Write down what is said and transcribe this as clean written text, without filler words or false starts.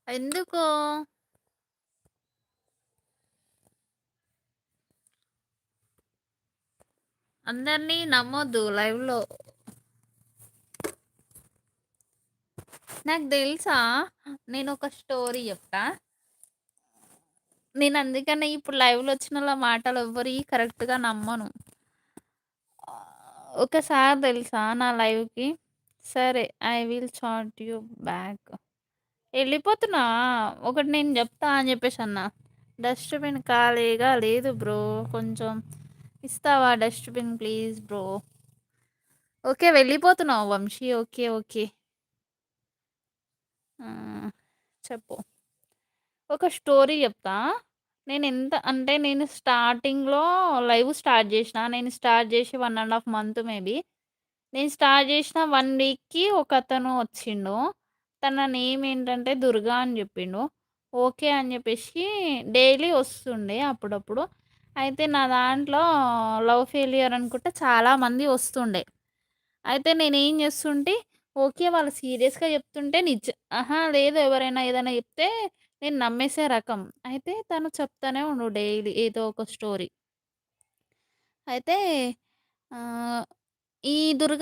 ఎందుకో? అందరిని నమ్మొద్దు లైవ్‌లో. నాకు తెలుసా? నేనొక స్టోరీ చెప్తా. నేను అందుకనే ఇప్పుడు లైవ్‌లో వచ్చినోళ్ళ మాటలు ఎవ్వరియి కరెక్ట్‌గా నమ్మను. ఒకసారి తెలుసా నా లైవ్‌కి సరే I will chat you back. ఎళ్ళిపోతున్నా. ఒకటి నేను జెప్తా అని జెప్పేసన్నా. డస్ట్‌బిన్ ఖాళీగా లేదు బ్రో. కొంచెం ఇస్తావా డస్ట్‌బిన్ ప్లీజ్ బ్రో. ఓకే. వెళ్ళిపోతున్నావా వంశీ? ఓకే. ఓకే. ఆ! చెప్పు. ఒక స్టోరీ జెప్తా. నేనెంత అంటే నేను స్టార్టింగ్‌లో లైవ్ స్టార్ట్ జేసినా. నేను స్టార్ట్ జేసి 1 ½ మంత్ మేబీ. నేను స్టార్ట్ జేసిన 1 వీక్‌కి ఒకతను వచ్చిండు. తన నేమ్ ఏంటంటే దుర్గా అని జెప్పిండు. ఓకే అని జెప్పేసి డైలీ వస్తుండే అప్పుడప్పుడు. అయితే నా దాంట్లో లవ్ ఫెయిల్యూర్ అనుకుంట చాలామంది వస్తుండే. అయితే నేనేం జేస్తుంటే, ఓకే. వాళ్ళు సీరియస్‌గా జెప్తుంటే అహా! లేదు ఎవరైనా ఏదైనా జెప్తే నేను నమ్మేసే రకం. అయితే తను చెప్తానే ఉండు డైలీ ఏదో ఒక స్టోరీ. అయితే ఆహ్, ఈ దుర్గ